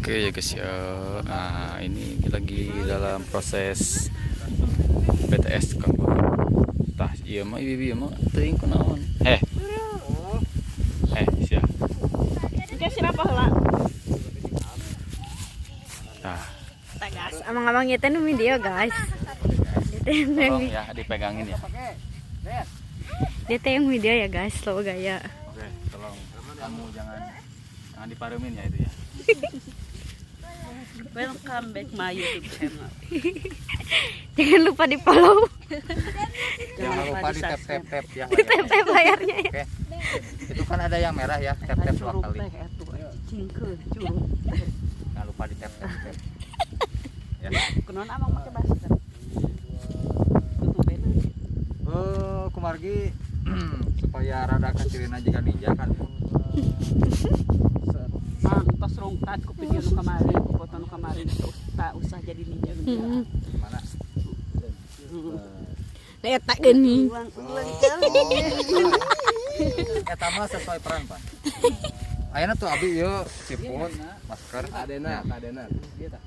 Oke ya guys ya. Nah, ini lagi dalam proses BTS kan. Tah, iya mah ibu mah teuing kunaon. Sia. Oke, siapa heula? Nah, Gas, amang-amang itu nu video guys. tolong ya dipegangin ya. Dia teh yang video ya guys, slow gaya. Oke, tolong kamu jangan diparumin ya itu ya. Welcome back my YouTube channel. Jangan lupa di follow, Jangan lupa di tap ya. di tap layarnya ya. Oke. Itu kan ada yang merah ya, tap 2 kali. Cingkeun curug. Jangan lupa di tap. Ya. Kunaon amang make masker? Tutupeun. Kumargi supaya rada kacirina juga ninja kan. Tos rongkat ku video nu kamari, ku foto nu kamari tak usah jadi ninja geuning. Gimana? Eta geuning. Eta mah sesuai peran, Pak. Ayeuna tuh abi ieu siput, masker, adena. Ieu tah.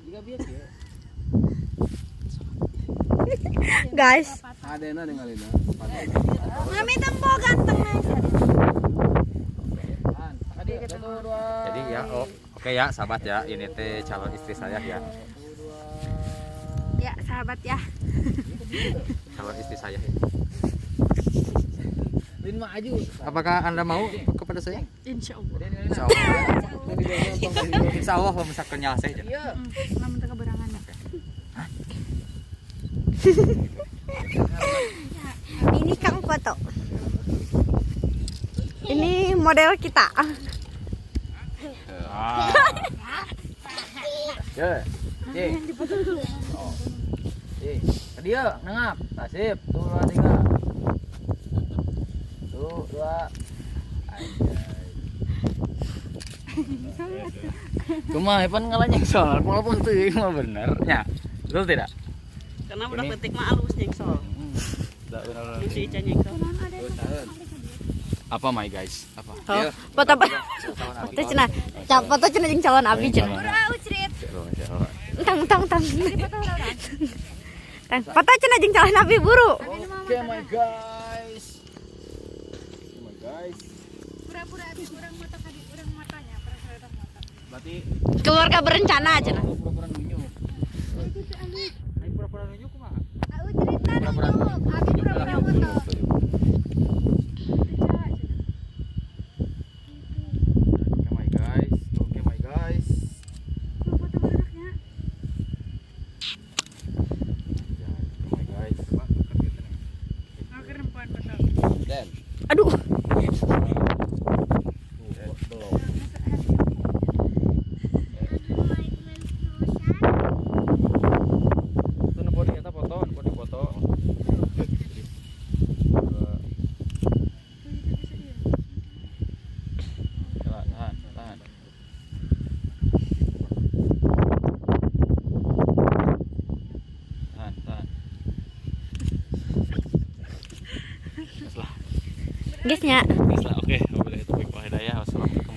Jiga bieu kieu. Guys, Adena ningalina. mami tempo ganteng nih. Jadi ya, oke ya sahabat ya, ini teh calon istri saya ya. Ya sahabat ya. Calon istri saya. Apakah Anda mau kepada saya? Insyaallah. Insya Allah. Insya Allah bisa kenyal saya. Namun teu keberangan. Ini Kang foto. Ini model kita. Ya. Tadi ya, nengap. Tasip. Tuh, 2, 3. Tuh, 2. Kumaha pan ngalanyang soal walaupun teuing mah bener nya. Betul tidak? Karena budak detik mah alus nyengsol. Tidak benar. Lu si Ica nyengsol. Apa my guys? Apa? Oh, foto cenah. Foto cenah jeung calon abi cenah. Tang. Tang. Foto cenah jeung calon abi buru. Oke, my guys. Pura-pura abi urang mata kadi urang matanya, pura-pura mata. Berarti Keluarga berencana cenah. pura-pura nunjuk. Ayo pura-pura nunjuk kumaha? Pura-pura nunjuk, abi pura-pura foto. Oke, my guys. Foto baraknya. Dan Aduh. itu body eta foto, body foto. Tahan. Guysnya. Oke, wabillahi taufiq wal hidayah. Wassalamualaikum.